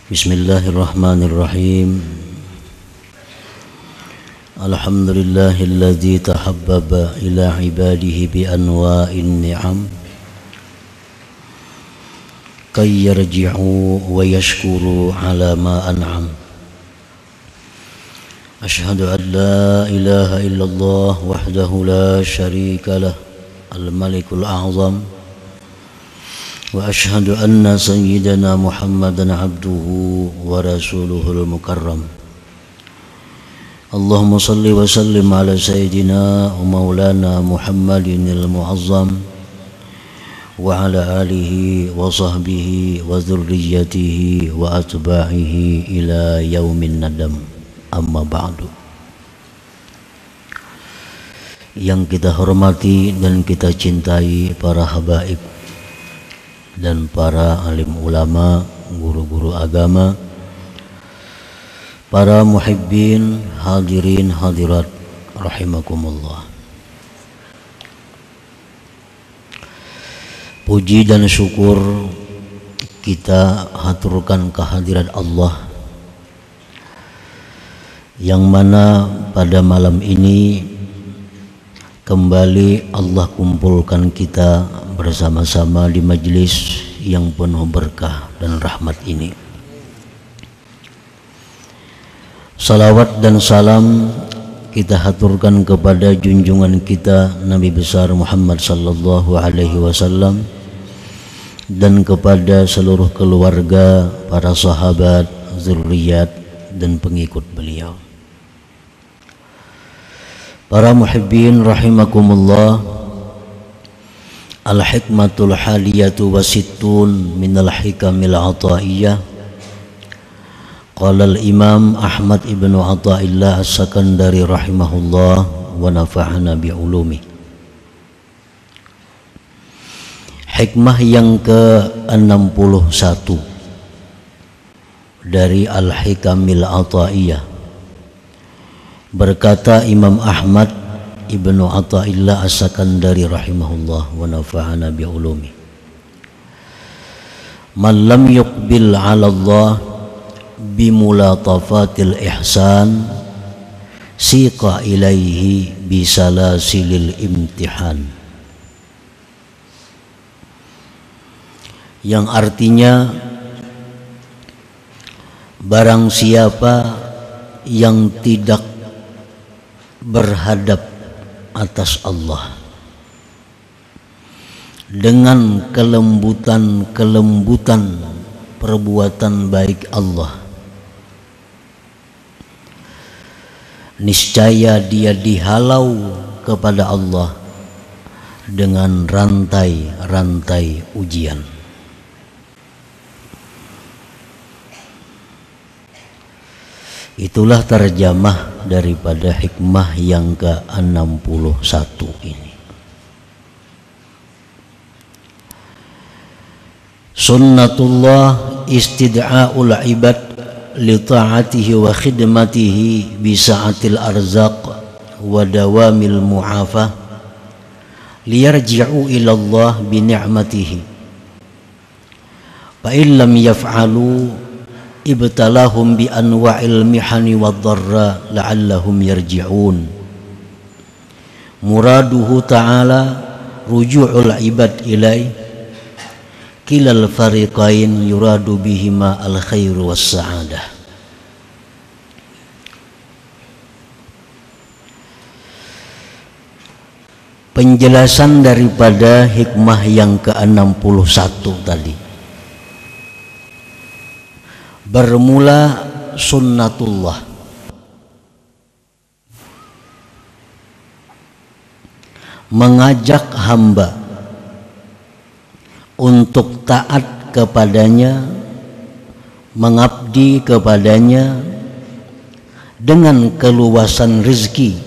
Bismillahirrahmanirrahim. Alhamdulillahilladzi tahabbaba ila ibadihi bi anwa'in ni'am kay yarji'u wa yashkuru ala ma an'am. Ashhadu an la ilaha illallah wahdahu la syarika lah al-malikul a'zam wa ashhadu anna sayyidana Muhammadan abduhu wa rasuluhul mukarram. Allahumma salli wa sallim ala sayyidina wa maulana Muhammadin al-mu'azzam wa ala alihi wa sahbihi wa dhurriyyatihi wa atba'ihi ila yaumin nadam. Amma ba'du. Yang kita hormati dan kita cintai para habaib dan para alim ulama, guru-guru agama, para muhibbin, hadirin hadirat rahimakumullah. Puji dan syukur kita haturkan kehadirat Allah yang mana pada malam ini kembali Allah kumpulkan kita bersama-sama di majlis yang penuh berkah dan rahmat ini. Salawat dan salam kita haturkan kepada junjungan kita Nabi besar Muhammad sallallahu alaihi wasallam dan kepada seluruh keluarga, para sahabat, zuriat dan pengikut beliau. Para muhibbin rahimakumullah, al-hikmatul haliyatu wasittun minal hikamil ataiyah. Qala al-imam Ahmad ibnu Athaillah as-Sakandari rahimahullah wa nafa'ana bi'ulumi. Hikmah yang ke-61 dari al-hikamil ataiyah. Berkata Imam Ahmad ibnu Athaillah as-Sakandari rahimahullah wa nafa'ana bi'ulumi. Man lam yuqbil 'ala Allah bimulatafatil ihsan siqa ilaihi bisalasilil imtihan. Yang artinya, barang siapa yang tidak berhadap atas Allah dengan kelembutan perbuatan baik Allah, niscaya dia dihalau kepada Allah dengan rantai-rantai ujian. Itulah terjemah daripada hikmah yang ke-61 ini. Sunnatullah istid'a'ul ibad li ta'atihi wa khidmatihi bi sa'atil arzaq wa dawamil mu'afah liyarji'u ila Allah bi ni'matihi. Fa illam yaf'alu ibtalahum bi anwa'il mihani wad dharra la'allahum yarji'un. Muraduhu ta'ala ruju'ul ibad ilai kilal fariqain yuradu bihima al khair was sa'adah. Penjelasan daripada hikmah yang ke-61 tadi. Bermula sunnatullah, mengajak hamba untuk taat kepadanya, mengabdi kepadanya dengan keluasan rezeki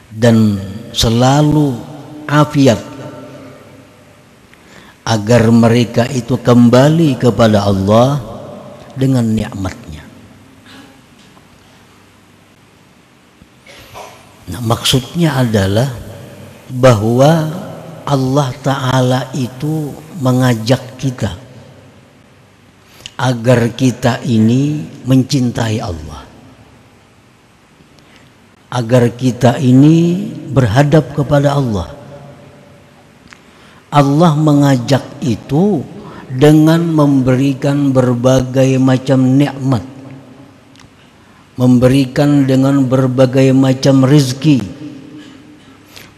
dan selalu afiat, agar mereka itu kembali kepada Allah dengan nikmatnya. Nah, maksudnya adalah bahwa Allah Ta'ala itu mengajak kita agar kita ini mencintai Allah, agar kita ini berhadap kepada Allah. Allah mengajak itu dengan memberikan berbagai macam nikmat, memberikan dengan berbagai macam rezeki,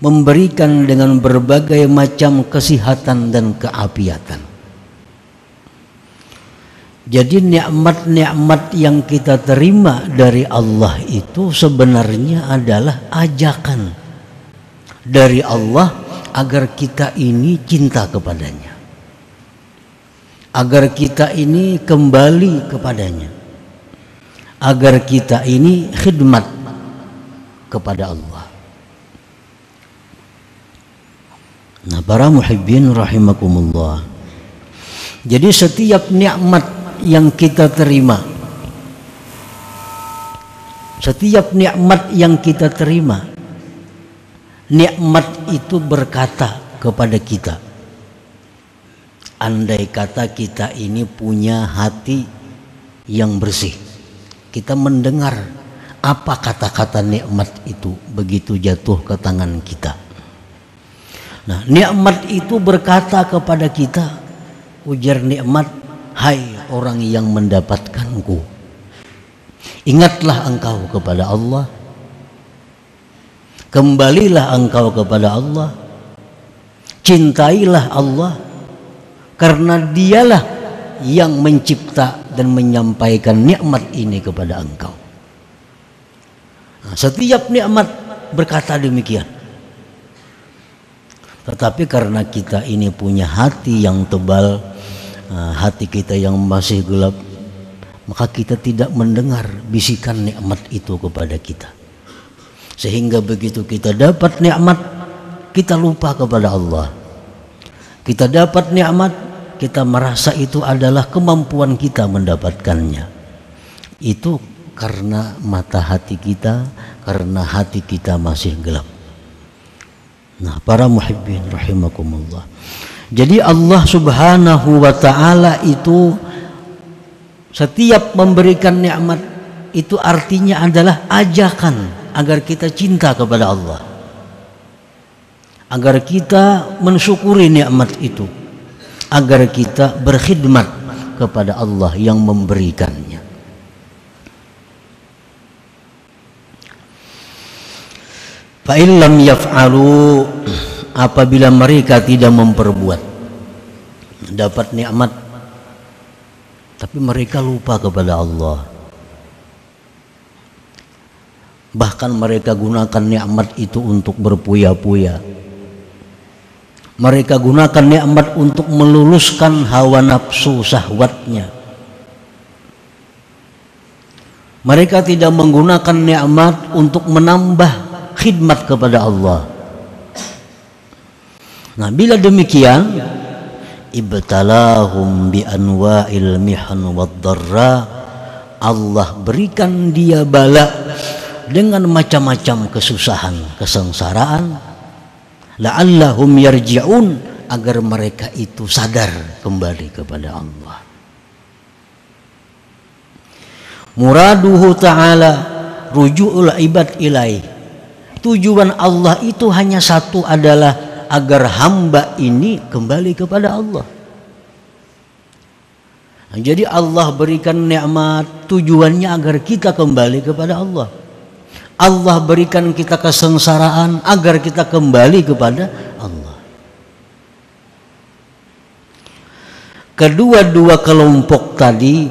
memberikan dengan berbagai macam kesehatan dan keafiatan. Jadi nikmat-nikmat yang kita terima dari Allah itu sebenarnya adalah ajakan dari Allah agar kita ini cinta kepadanya, agar kita ini kembali kepadanya, agar kita ini khidmat kepada Allah. Nah, para muhibbin rahimakumullah, jadi setiap nikmat yang kita terima, setiap nikmat yang kita terima, nikmat itu berkata kepada kita. Andai kata kita ini punya hati yang bersih, kita mendengar apa kata-kata nikmat itu begitu jatuh ke tangan kita. Nah, nikmat itu berkata kepada kita, ujar nikmat, hai orang yang mendapatkanku, ingatlah engkau kepada Allah, kembalilah engkau kepada Allah, cintailah Allah, karena dialah yang mencipta dan menyampaikan nikmat ini kepada engkau. Nah, setiap nikmat berkata demikian. Tetapi karena kita ini punya hati yang tebal, hati kita yang masih gelap, maka kita tidak mendengar bisikan nikmat itu kepada kita. Sehingga begitu kita dapat nikmat, kita lupa kepada Allah. Kita dapat nikmat, kita merasa itu adalah kemampuan kita mendapatkannya. Itu karena mata hati kita, karena hati kita masih gelap. Nah, para muhibbin rahimakumullah, jadi Allah subhanahu wa ta'ala itu setiap memberikan nikmat itu artinya adalah ajakan agar kita cinta kepada Allah, agar kita mensyukuri nikmat itu, agar kita berkhidmat kepada Allah yang memberikannya. Fa illam yaf'alu, apabila mereka tidak memperbuat, dapat nikmat tapi mereka lupa kepada Allah, bahkan mereka gunakan nikmat itu untuk berpuya-puya, mereka gunakan nikmat untuk meluluskan hawa nafsu syahwatnya, mereka tidak menggunakan nikmat untuk menambah khidmat kepada Allah. Nah, bila demikian, ibtalahum bi anwa'il mihan wad darra, Allah berikan dia bala dengan macam-macam kesusahan, kesengsaraan, la'allahum yarji'un, agar mereka itu sadar kembali kepada Allah. Muraduhu ta'ala ruju'ul ibad ilaih, tujuan Allah itu hanya satu, adalah agar hamba ini kembali kepada Allah. Nah, jadi Allah berikan nikmat tujuannya agar kita kembali kepada Allah. Allah berikan kita kesengsaraan agar kita kembali kepada Allah. Kedua-dua kelompok tadi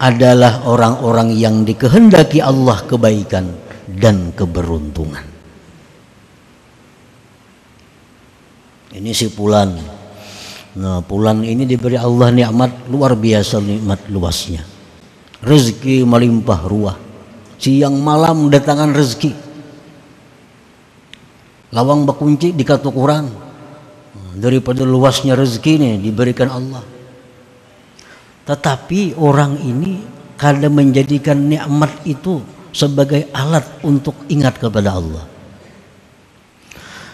adalah orang-orang yang dikehendaki Allah kebaikan dan keberuntungan. Ini si Fulan. Nah, Fulan ini diberi Allah nikmat luar biasa, nikmat luasnya, rezeki melimpah ruah, siang malam datangan rezeki, lawang bakunci dikatu kurang daripada luasnya rezeki ini diberikan Allah. Tetapi orang ini kadang menjadikan nikmat itu sebagai alat untuk ingat kepada Allah.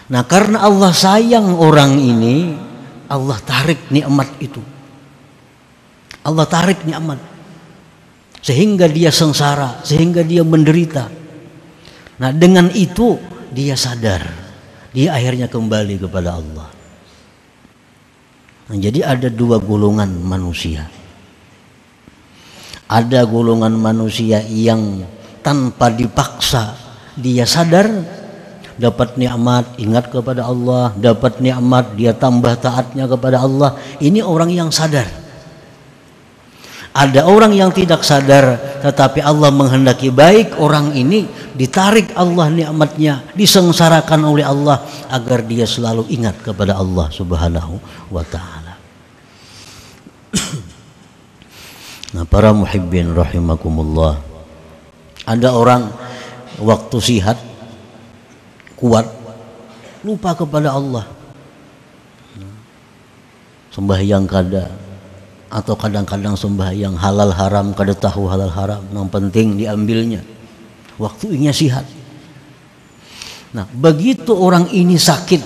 Nah, karena Allah sayang orang ini, Allah tarik nikmat itu. Allah tarik nikmat sehingga dia sengsara, sehingga dia menderita. Nah, dengan itu dia sadar, dia akhirnya kembali kepada Allah. Nah, jadi ada dua golongan manusia. Ada golongan manusia yang tanpa dipaksa dia sadar, dapat nikmat ingat kepada Allah, dapat nikmat dia tambah taatnya kepada Allah. Ini orang yang sadar. Ada orang yang tidak sadar, tetapi Allah menghendaki baik, orang ini ditarik Allah nikmatnya, disengsarakan oleh Allah agar dia selalu ingat kepada Allah Subhanahu wa ta'ala. Nah, para muhibbin rahimakumullah, ada orang waktu sihat kuat lupa kepada Allah, sembahyang kada, atau kadang-kadang sembahyang halal haram kada tahu halal haram, yang penting diambilnya waktunya sihat. Nah, begitu orang ini sakit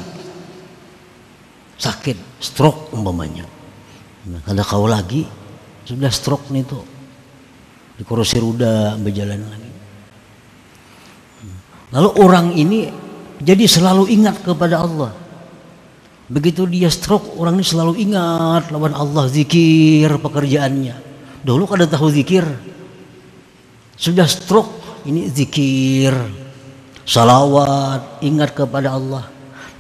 stroke umpamanya, nah, kada kau lagi sudah stroke nih tuh di kursi roda berjalan lagi. Lalu orang ini jadi selalu ingat kepada Allah. Begitu dia stroke, orang ini selalu ingat lawan Allah, zikir pekerjaannya. Dulu kada tahu zikir, sudah stroke ini zikir, salawat, ingat kepada Allah.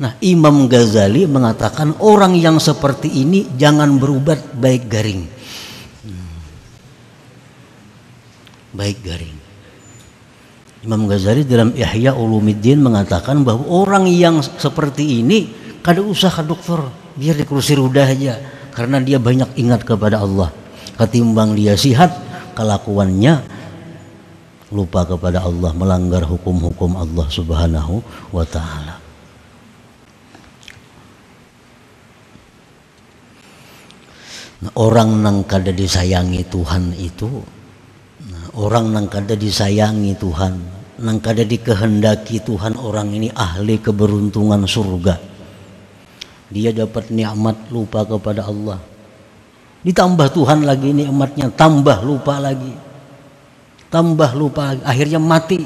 Nah, Imam Ghazali mengatakan orang yang seperti ini jangan berubat baik garing. Baik garing. Imam Ghazali dalam Ihya Ulumuddin mengatakan bahwa orang yang seperti ini kada usah ke dokter, biar di kursi roda aja, karena dia banyak ingat kepada Allah. Ketimbang dia sihat, kelakuannya lupa kepada Allah, melanggar hukum-hukum Allah Subhanahu wa ta'ala. Nah, orang nang kada disayangi Tuhan itu, orang nang kada disayangi Tuhan, nang kada dikehendaki Tuhan, orang ini ahli keberuntungan surga. Dia dapat nikmat lupa kepada Allah, ditambah Tuhan lagi nikmatnya, tambah lupa lagi, akhirnya mati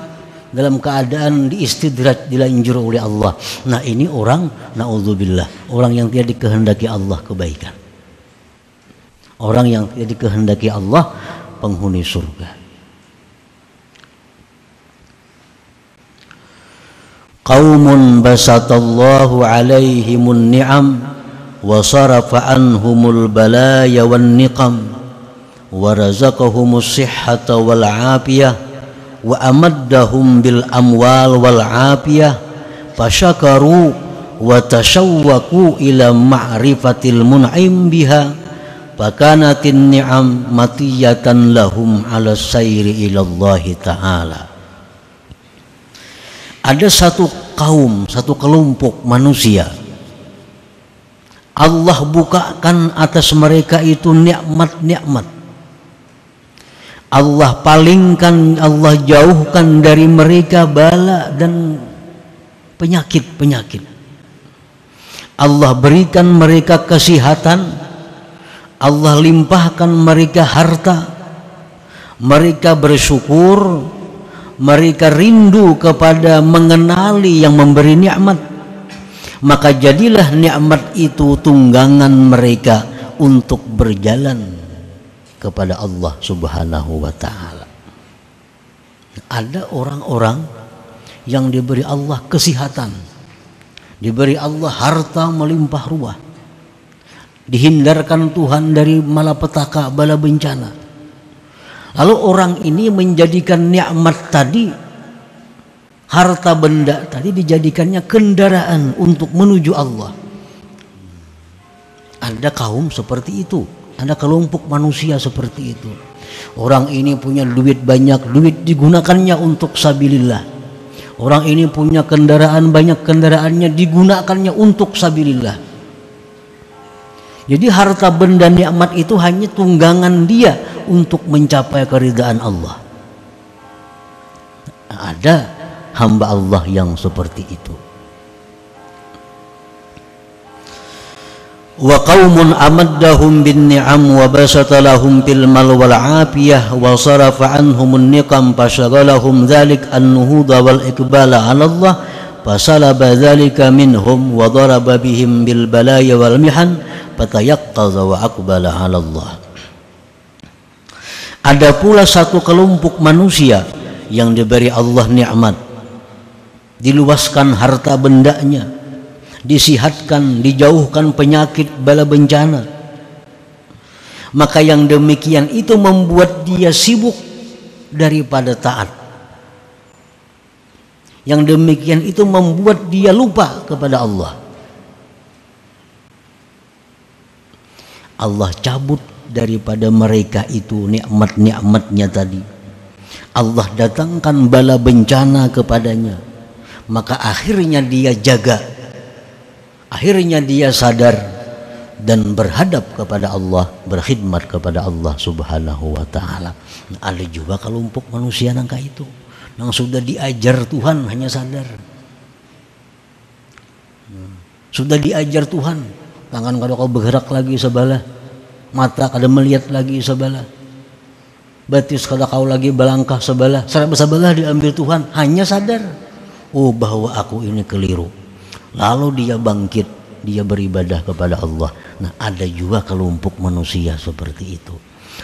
dalam keadaan diistidraj, dilanjur oleh Allah. Nah, ini orang naudzubillah, orang yang tidak dikehendaki Allah kebaikan, orang yang tidak dikehendaki Allah penghuni surga. Qaumun basatallahu alaihimun ni'am wa sarafa anhumul balaya wan niqam wa razaqahumus sihhata wal afiyah wa amaddahum bil amwal wal afiyah fasyakaru wa tashawwaku ila ma'rifatil mun'im biha fakanatin ni'am matiyatan lahum ala sayri ila Allah ta'ala. Ada satu kaum, satu kelompok manusia, Allah bukakan atas mereka itu nikmat-nikmat. Allah palingkan, Allah jauhkan dari mereka bala dan penyakit-penyakit. Allah berikan mereka kesehatan, Allah limpahkan mereka harta, mereka bersyukur, mereka rindu kepada mengenali yang memberi nikmat, maka jadilah nikmat itu tunggangan mereka untuk berjalan kepada Allah Subhanahu wa ta'ala. Ada orang-orang yang diberi Allah kesehatan, diberi Allah harta melimpah ruah, dihindarkan Tuhan dari malapetaka bala bencana. Lalu orang ini menjadikan nikmat tadi, harta benda tadi, dijadikannya kendaraan untuk menuju Allah. Ada kaum seperti itu, ada kelompok manusia seperti itu. Orang ini punya duit banyak, duit digunakannya untuk sabilillah. Orang ini punya kendaraan banyak, kendaraannya digunakannya untuk sabilillah. Jadi harta benda nikmat itu hanya tunggangan dia untuk mencapai keridhaan Allah. Ada hamba Allah yang seperti itu. wa qaumun amaddahum bin ni'am wa basata lahum fil mal wal afiyah wa sarafa anhumun niqam fashagalahum dhalik an-nuhuda wal iqbala 'ala Allah fasalaba dhalika minhum wa daraba bihim bil balaya wal mihan fatayaqqaza wa aqbala 'ala Allah. Ada pula satu kelompok manusia yang diberi Allah nikmat, diluaskan harta bendanya, disihatkan, dijauhkan penyakit bala bencana, maka yang demikian itu membuat dia sibuk daripada taat. Yang demikian itu membuat dia lupa kepada Allah. Allah cabut daripada mereka itu nikmat-nikmatnya tadi. Allah datangkan bala bencana kepadanya, maka akhirnya dia jaga, akhirnya dia sadar dan berhadap kepada Allah, berkhidmat kepada Allah Subhanahu wa ta'ala. Ada juga kelompok manusia nangka itu yang sudah diajar Tuhan hanya sadar, sudah diajar Tuhan, tangan kalau kau bergerak lagi sebelah, mata kada melihat lagi sebelah, batis kada kau lagi balangkah sebelah, sebelah diambil Tuhan, hanya sadar oh bahwa aku ini keliru, lalu dia bangkit, dia beribadah kepada Allah. Nah, ada juga kelompok manusia seperti itu.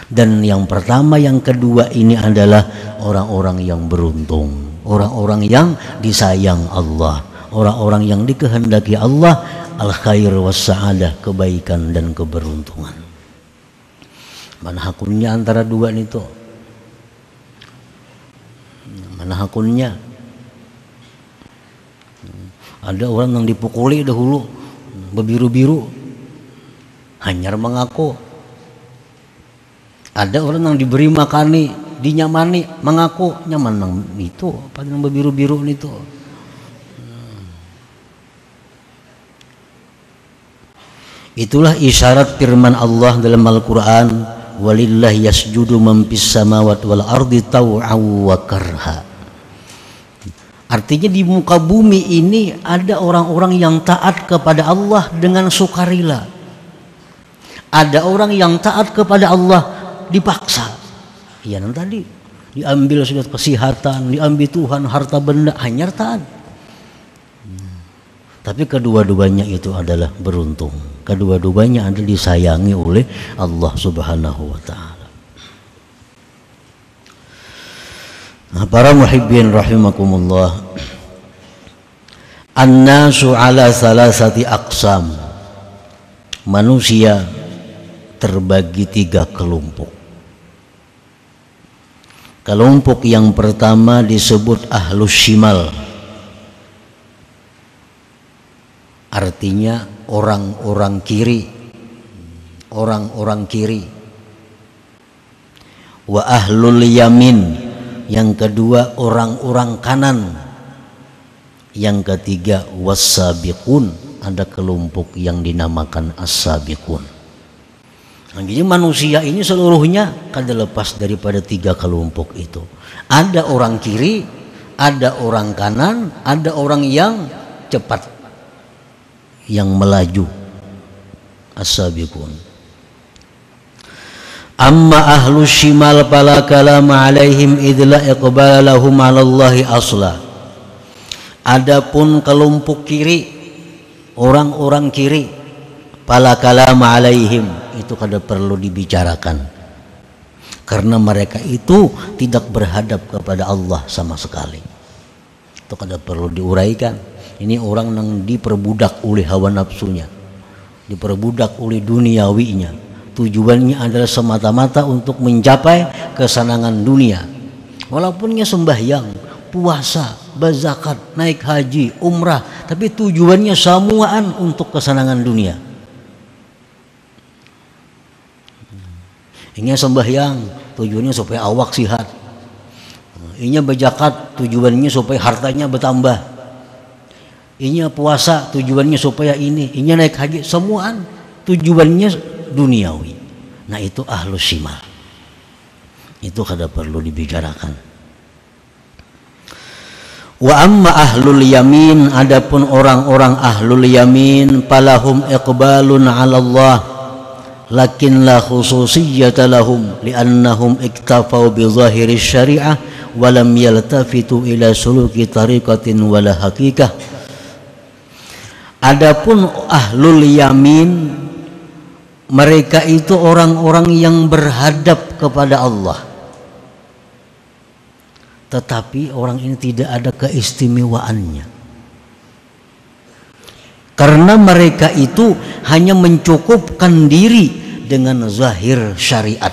Dan yang pertama, yang kedua ini adalah orang-orang yang beruntung, orang-orang yang disayang Allah, orang-orang yang dikehendaki Allah al-khair was sa'adah, kebaikan dan keberuntungan. Mana hakunnya antara dua itu? Mana hakunnya? Ada orang yang dipukuli dahulu berbiru-biru, hanyar mengaku. Ada orang yang diberi makani, dinyamani, mengaku nyaman nang itu, apa yang berbiru-biru itu. Itulah isyarat firman Allah dalam Al-Quran, walillahi yasjudu man fis samawati wal ardi taw'an wa karha. Artinya di muka bumi ini ada orang-orang yang taat kepada Allah dengan sukarela. Ada orang yang taat kepada Allah dipaksa. Ya nanti tadi diambil sudah kesehatan, diambil Tuhan harta benda, hanya taat. Tapi kedua-duanya itu adalah beruntung. Kedua-duanya adalah disayangi oleh Allah Subhanahu wa ta'ala. Nah, para muhibbin rahimakumullah, an-nasu ala salasati aqsam. Manusia terbagi 3 kelompok. Kelompok yang pertama disebut ahlus shimal, artinya orang-orang kiri, orang-orang kiri. Wa ahlul yamin, yang kedua orang-orang kanan. Yang ketiga was-sabiqun, ada kelompok yang dinamakan as-sabiqun. Nah, jadi manusia ini seluruhnya kada lepas daripada 3 kelompok itu. Ada orang kiri, ada orang kanan, ada orang yang cepat, yang melaju, as-sabiqun. Amma ahlu shimal fala kalama alaihim idla iqbala lahum 'ala Allahi asla. Adapun kelompok kiri, orang-orang kiri, fala kalama alaihim, itu kada perlu dibicarakan, karena mereka itu tidak berhadap kepada Allah sama sekali. Itu kada perlu diuraikan. Ini orang yang diperbudak oleh hawa nafsunya, diperbudak oleh duniawinya. Tujuannya adalah semata-mata untuk mencapai kesenangan dunia. Walaupunnya sembahyang, puasa, berzakat, naik haji, umrah, tapi tujuannya semuaan untuk kesenangan dunia. Ini sembahyang tujuannya supaya awak sihat. Ini berzakat tujuannya supaya hartanya bertambah. Ini puasa tujuannya supaya ini naik haji, semuaan tujuannya duniawi. Nah, itu ahlus shimal. Itu kada perlu dibicarakan. Wa amma ahlul yamin, adapun orang-orang ahlul yamin, falahum iqbalun 'ala Allah lakin la khususiyyata lahum li'annahum iktafau bi zahiri syari'ah wa lam yaltafitu ila suluki tariqatin wala haqiqah. Adapun ahlul yamin, mereka itu orang-orang yang berhadap kepada Allah, tetapi orang ini tidak ada keistimewaannya, karena mereka itu hanya mencukupkan diri dengan zahir syariat,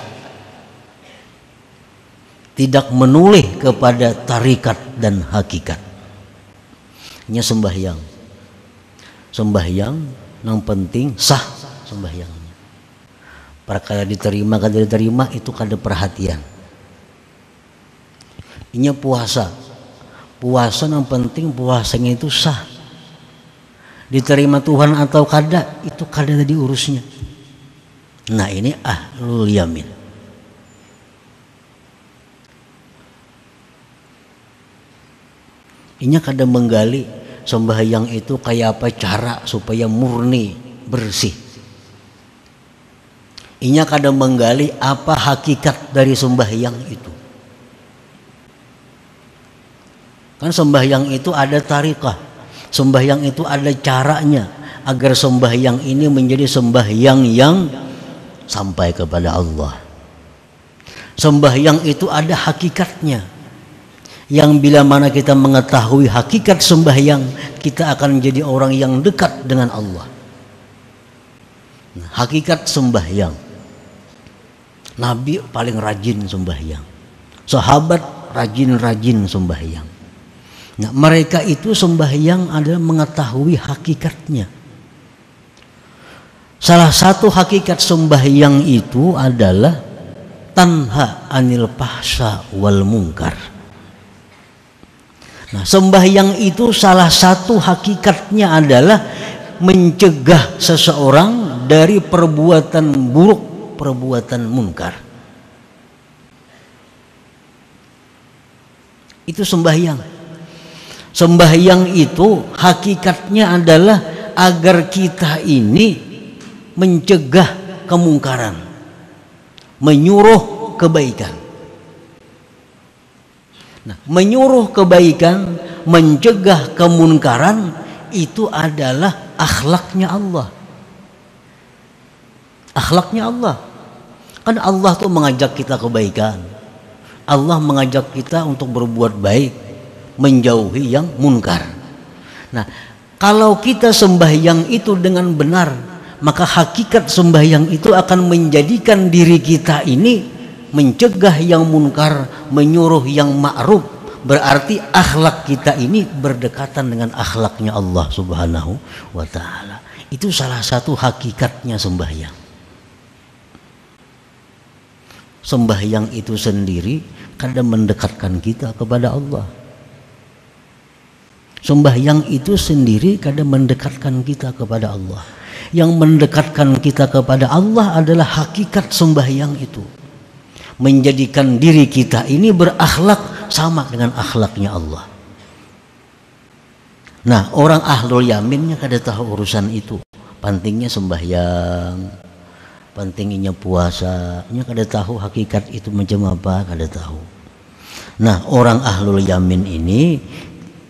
tidak menoleh kepada tarikat dan hakikat. Hanya sembahyang yang penting sah sembahyangnya, perkara diterima kada diterima itu kada perhatian. Ini puasa yang penting puasanya itu sah, diterima Tuhan atau kada itu kada tadi urusnya. Nah ini ahlul yamin. Ini kada menggali sembahyang itu kayak apa cara supaya murni bersih. Ini kada menggali apa hakikat dari sembahyang itu. Kan sembahyang itu ada tarikah, sembahyang itu ada caranya agar sembahyang ini menjadi sembahyang yang sampai kepada Allah. Sembahyang itu ada hakikatnya, yang bila mana kita mengetahui hakikat sembahyang, kita akan menjadi orang yang dekat dengan Allah. Nah, hakikat sembahyang, Nabi paling rajin sembahyang, sahabat rajin-rajin sembahyang. Nah, mereka itu sembahyang adalah mengetahui hakikatnya. Salah satu hakikat sembahyang itu adalah tanha anil fahsya wal munkar. Nah, sembahyang itu salah satu hakikatnya adalah mencegah seseorang dari perbuatan buruk, perbuatan munkar. Itu sembahyang. Sembahyang itu hakikatnya adalah agar kita ini mencegah kemungkaran, menyuruh kebaikan. Nah, menyuruh kebaikan, mencegah kemunkaran itu adalah akhlaknya Allah. Akhlaknya Allah. Kan Allah tuh mengajak kita kebaikan. Allah mengajak kita untuk berbuat baik, menjauhi yang munkar. Nah, kalau kita sembahyang itu dengan benar, maka hakikat sembahyang itu akan menjadikan diri kita ini mencegah yang munkar, menyuruh yang ma'ruf. Berarti akhlak kita ini berdekatan dengan akhlaknya Allah Subhanahu wa ta'ala. Itu salah satu hakikatnya sembahyang. Sembahyang itu sendiri kadang mendekatkan kita kepada Allah. Sembahyang itu sendiri kadang mendekatkan kita kepada Allah. Yang mendekatkan kita kepada Allah adalah hakikat sembahyang itu, menjadikan diri kita ini berakhlak sama dengan akhlaknya Allah. Nah, orang ahlul yaminnya kada tahu urusan itu. Pentingnya sembahyang, pentingnya puasa, nya kada tahu hakikat itu macam apa, kada tahu. Nah, orang ahlul yamin ini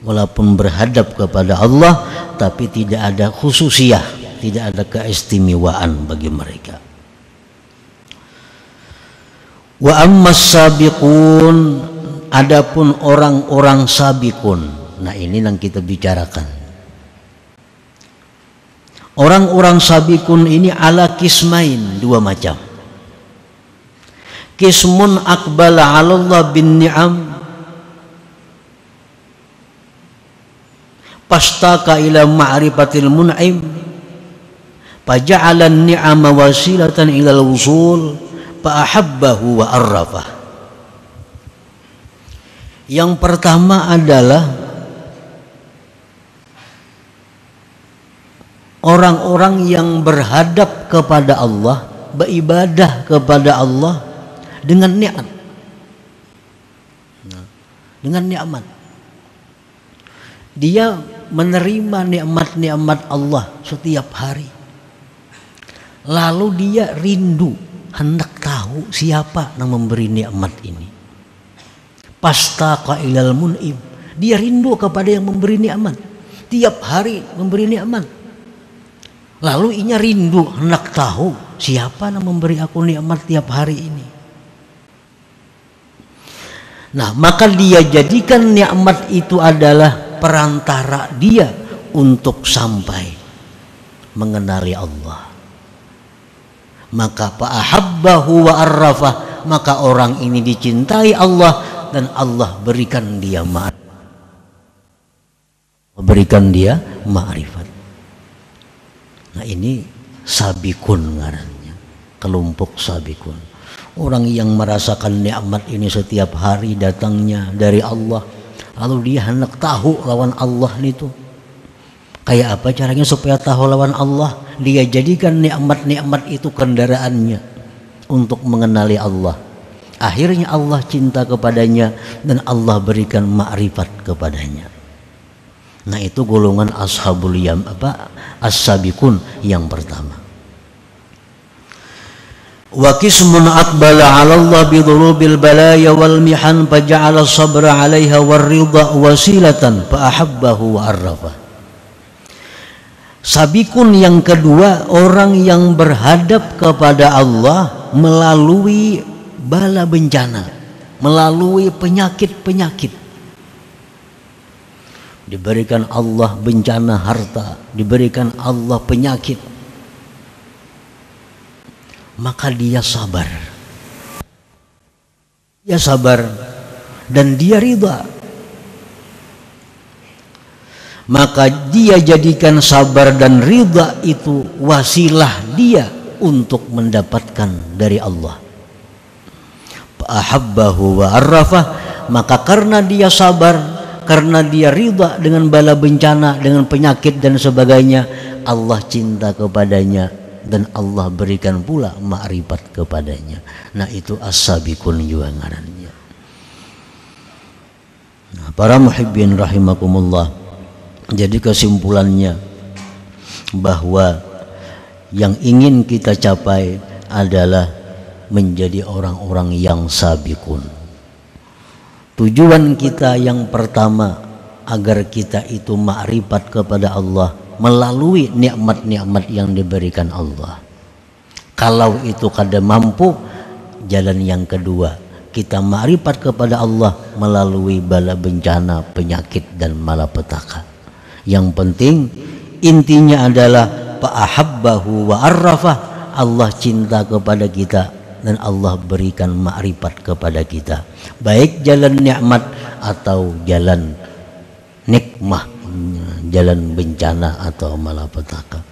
walaupun berhadap kepada Allah, tapi tidak ada khususiyah, tidak ada keistimewaan bagi mereka. Wa ammas sabiqun, adapun orang-orang sabiqun. Nah, ini yang kita bicarakan. Orang-orang sabiqun ini ala kismain, dua macam. Kismun aqbala 'ala Allah bin ni'am pastaka ila ma'rifatil mun'im faja'ala an-ni'ama wasilatan ila al-wusul fa'ahabbahu wa arrafah. Yang pertama adalah orang-orang yang berhadap kepada Allah, beribadah kepada Allah dengan nikmat, dengan nikmat. Dia menerima nikmat-nikmat Allah setiap hari. Lalu dia rindu, hendak tahu siapa yang memberi nikmat ini. Pastaqa ilal mun'im. Dia rindu kepada yang memberi nikmat. Tiap hari memberi nikmat. Lalu inya rindu, hendak tahu siapa yang memberi aku nikmat tiap hari ini. Nah, maka dia jadikan nikmat itu adalah perantara dia untuk sampai mengenali Allah. Maka fa'ahabbahu wa arrafah, maka orang ini dicintai Allah dan Allah berikan dia ma'rifat. Nah, ini sabikun ngarannya, kelompok sabikun. Orang yang merasakan nikmat ini setiap hari datangnya dari Allah, lalu dia hendak tahu lawan Allah itu. Kayak apa caranya supaya tahu lawan Allah? Dia jadikan nikmat-nikmat itu kendaraannya untuk mengenali Allah. Akhirnya Allah cinta kepadanya dan Allah berikan ma'rifat kepadanya. Nah, itu golongan ashabul yam, as-sabiqun yang pertama. Wa qismun aqbala 'ala Allah bi dhurubil balaya wal mihan faja'ala sabra 'alaiha war ridha wasilatan fa ahabbahu wa arrafa. Sabikun yang kedua, orang yang berhadap kepada Allah melalui bala bencana, melalui penyakit-penyakit. Diberikan Allah bencana harta, diberikan Allah penyakit, maka dia sabar. Dia sabar dan dia ridha. Maka dia jadikan sabar dan ridha itu wasilah dia untuk mendapatkan dari Allah. Ahabbahu wa arrafah, maka karena dia sabar, karena dia ridha dengan bala bencana, dengan penyakit dan sebagainya, Allah cinta kepadanya dan Allah berikan pula ma'rifat kepadanya. Nah, itu as-sabiqun juga ngarannya. Nah, para muhibbin rahimakumullah, jadi kesimpulannya bahwa yang ingin kita capai adalah menjadi orang-orang yang sabiqun. Tujuan kita yang pertama agar kita itu ma'rifat kepada Allah melalui nikmat-nikmat yang diberikan Allah. Kalau itu kada mampu, jalan yang kedua kita ma'rifat kepada Allah melalui bala bencana, penyakit dan malapetaka. Yang penting intinya adalah fa'ahabbahu wa arrafah, Allah cinta kepada kita dan Allah berikan ma'rifat kepada kita, baik jalan nikmat atau jalan nikmah, jalan bencana atau malapetaka.